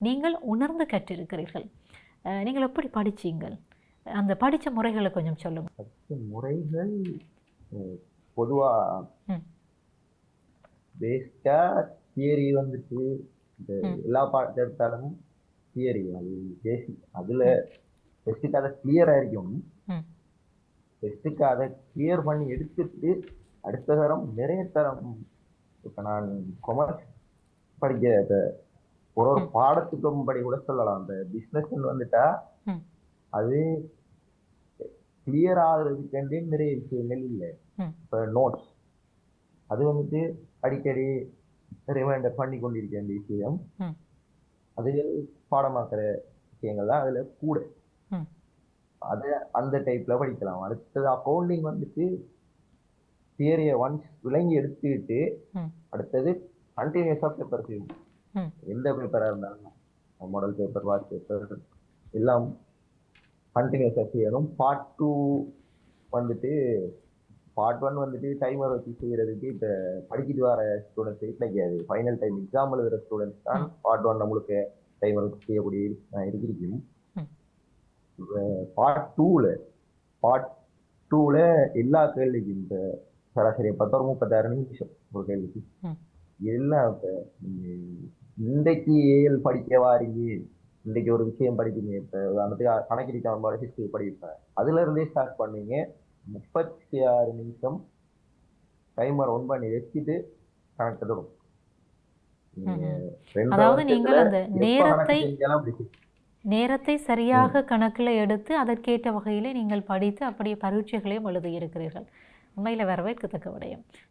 நீங்கள் உணர்ந்து கற்றிருக்கிறீர்கள். நீங்கள் எப்படி படிச்சீங்கள்? அந்த படிச்ச முறைகளை கொஞ்சம் சொல்லுங்க. முறைகள் பொதுவா ம். பேசிக்கா தியரி வந்துட்டு இந்த ம். எல்லா பாடத்தை எடுத்தாலும் தியரி அது பேசிக். அதுல ம். பெஸ்ட்டுக்கு அதை கிளியரா இருக்கும். ம். பெஸ்ட்டுக்கு அதை கிளியர் பண்ணி எடுத்துட்டு அடுத்த தரம் நிறைய தரம். இப்ப நான் கொமர்ஸ் படிக்க ஒரு ம். பாடத்துக்கும் படி கூட சொல்லலாம். அந்த பிசினஸ் வந்துட்டா ம். அது கிளியர் ஆகுறதுக்கு நிறைய விஷயங்கள் இல்லை. ம். இப்ப நோட்ஸ் அது வந்துட்டு அடிக்கடி ரிமைண்டர் பண்ணி கொண்டிருக்க வேண்டிய விஷயம். ம். அது பாடமாக்குற விஷயங்கள் தான் அதுல கூட. ம். அது அந்த டைப்ல படிக்கலாம். அடுத்தது அக்கௌண்டிங் வந்துட்டு தியரியை ஒன்ஸ் விளங்கி எடுத்துக்கிட்டு ம். அடுத்தது கண்டினியூஸா பேப்பர் செய்யும். ம். எந்த பேப்பரா இருந்தாலும் மாடல் பேப்பர், வாட்ச் பேப்பர் எல்லாம் கண்டினியூஸா செய்யணும். பார்ட் 2 வந்துட்டு பார்ட் 1 வந்துட்டு டைமர் வச்சு செய்யறதுக்கு இப்ப படிச்சுட்டு வர ஸ்டூடெண்ட்ஸ் கிடைக்காது. ஃபைனல் டைம் எக்ஸாம் எழுதுற ஸ்டூடெண்ட்ஸ் தான் ம். பார்ட் 1 நம்மளுக்கு டைமர் வச்சு செய்யக்கூடிய இருக்கும். ம். பார்ட் 2ல எல்லா கேள்விக்கும் இப்ப சராசரி 36 நிமிஷம் ஒரு கேள்விக்கு. ம். எல்லாம் இப்ப இன்றைக்கு ஏஎல் படிக்க வாரீங்க, இன்றைக்கு ஒரு விஷயம் படிப்பீங்க. இப்ப உதாரணத்துக்கு கணக்கிற்கு சமன்பாடு ஹிஸ்டரி படிப்பேன், அதுல இருந்தே ஸ்டார்ட் பண்ணீங்க. 36 நிமிஷம் டைமர் ஒன் பண்ணி வச்சுட்டு கணக்கு தரும். ம்ஹும். 2 அதாவது வருஷத்துல நீங்கள் அந்த எப்ப கணக்கு நேரத்தை செஞ்சாலும் அப்படி நேரத்தை ம். சரியாக கணக்கில் எடுத்து அதற்கேற்ற வகையிலே நீங்கள் படித்து அப்படியே பரீட்சைகளையும் எழுதியிருக்கிறீர்கள். உண்மையில் வரவேற்கத்தக்க விடயம்.